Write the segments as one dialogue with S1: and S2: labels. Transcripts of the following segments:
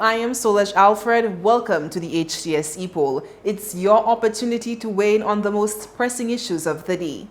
S1: I am Solesh Alfred. Welcome to the Hts Epoll. It's your opportunity to weigh in on the most pressing issues of the day.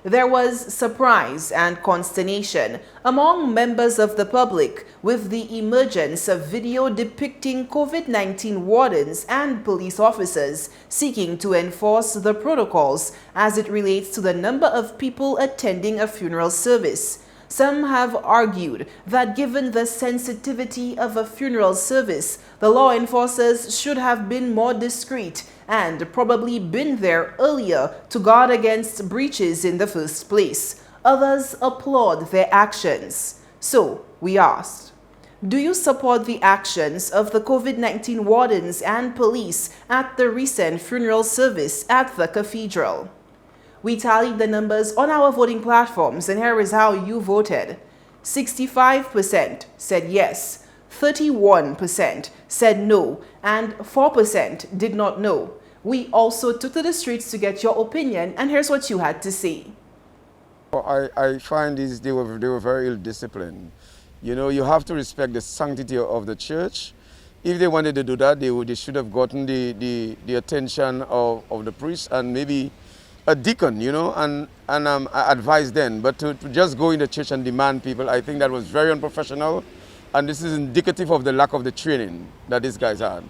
S1: There was surprise and consternation among members of the public with the emergence of video depicting COVID-19 wardens and police officers seeking to enforce the protocols as it relates to the number of people attending a funeral service. Some have argued that given the sensitivity of a funeral service, the law enforcers should have been more discreet and probably been there earlier to guard against breaches in the first place. Others applaud their actions. So, we asked, do you support the actions of the COVID-19 wardens and police at the recent funeral service at the cathedral? We tallied the numbers on our voting platforms, and here is how you voted. 65% said yes, 31% said no, and 4% did not know. We also took to the streets to get your opinion, and here's what you had to say.
S2: I find they were very ill-disciplined. You know, you have to respect the sanctity of the church. If they wanted to do that, they should have gotten the attention of the priest and maybe a deacon, you know, and I advise them. But to just go in the church and demand people, I think that was very unprofessional, and this is indicative of the lack of the training that these guys had.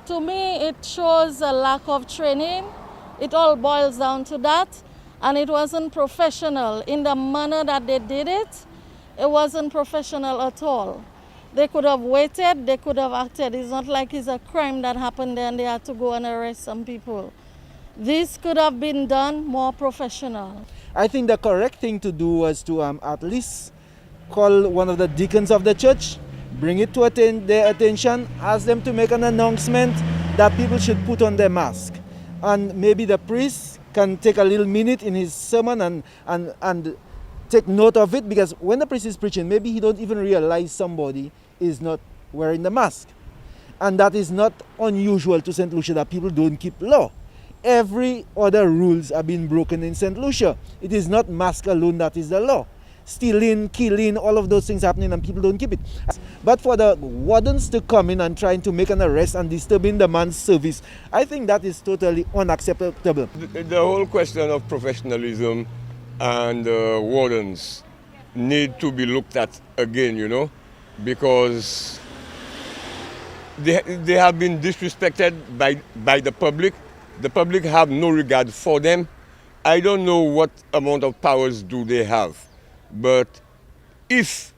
S3: To me, it shows a lack of training. It all boils down to that, and it wasn't professional in the manner that they did it. It wasn't professional at all. They could have waited, they could have acted. It's not like it's a crime that happened there and they had to go and arrest some people. This could have been done more professional.
S4: I think the correct thing to do was to at least call one of the deacons of the church, bring it to their attention, ask them to make an announcement that people should put on their mask. And maybe the priest can take a little minute in his sermon and take note of it, because when the priest is preaching, maybe he don't even realize somebody is not wearing the mask. And that is not unusual to St. Lucia, that people don't keep law. Every other rules are being broken in St. Lucia. It is not mask alone that is the law. Stealing, killing, all of those things happening and people don't keep it. But for the wardens to come in and trying to make an arrest and disturbing the man's service, I think that is totally unacceptable.
S5: The whole question of professionalism and wardens need to be looked at again, you know, because they have been disrespected by the public. The public have no regard for them. I don't know what amount of powers do they have, but if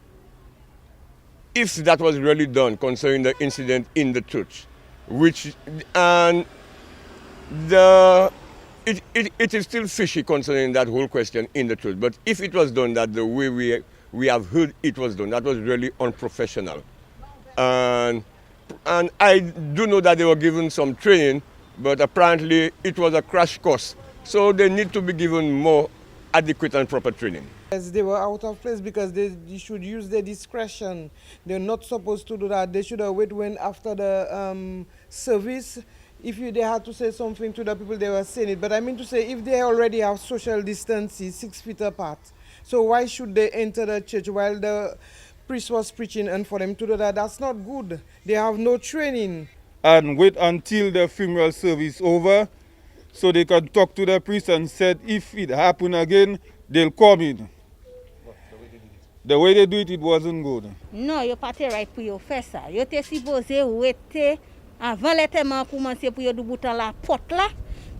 S5: that was really done concerning the incident in the church, it is still fishy concerning that whole question in the church, but if it was done that the way we have heard it was done, that was really unprofessional. And I do know that they were given some training, but apparently it was a crash course. So they need to be given more adequate and proper training.
S6: Yes, they were out of place because they should use their discretion. They're not supposed to do that. They should have waited when after the service. If they had to say something to the people, they were saying it. But I mean to say, if they already have social distances 6 feet apart, so why should they enter the church while the priest was preaching? And for them to do that, that's not good. They have no training.
S7: And wait until the funeral service over so they can talk to the priest and said if it happen again, they'll come in. The way they do it, it wasn't good.
S8: Non, yo pas right pour yo faire ça. Yo te supposé wait avant l'étément commencer pour yo du bouton la porte là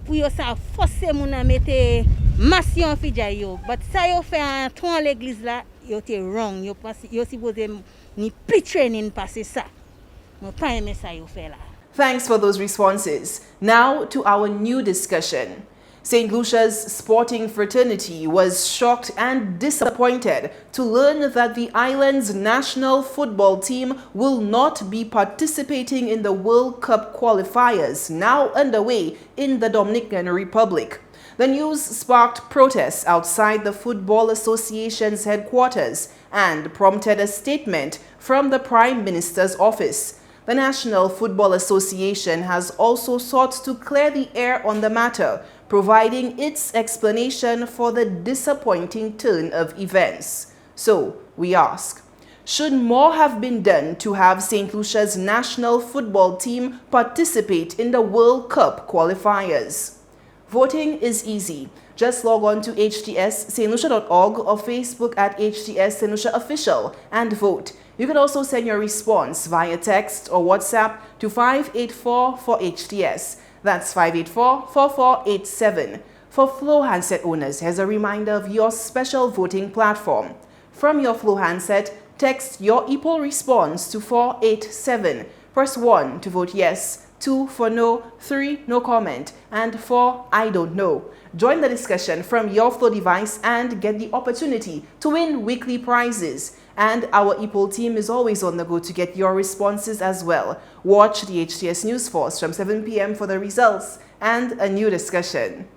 S8: pour yo ça forcer moun a mettre massion fidja yo. But ça yo fait en ton l'église là, yo te wrong. Yo supposé ni plus training passer ça. Moi pas aimer ça yo fait là.
S1: Thanks for those responses. Now to our new discussion. St. Lucia's sporting fraternity was shocked and disappointed to learn that the island's national football team will not be participating in the World Cup Qualifiers now underway in the Dominican Republic. The news sparked protests outside the Football Association's headquarters and prompted a statement from the Prime Minister's office. The National Football Association has also sought to clear the air on the matter, providing its explanation for the disappointing turn of events. So, we ask, Should more have been done to have St. Lucia's national football team participate in the World Cup Qualifiers? Voting is easy. Just log on to htsstlucia.org or Facebook at HTS St. Lucia Official and vote. You can also send your response via text or WhatsApp to 584 for HTS. That's 584-4487. For Flow handset owners, here's a reminder of your special voting platform. From your Flow handset, text your Epoll response to 487. Press 1 to vote yes, 2 for no, 3 no comment, and 4 I don't know. Join the discussion from your Flow device and get the opportunity to win weekly prizes. And our Epoll team is always on the go to get your responses as well. Watch the HTS News Force from 7 p.m. for the results and a new discussion.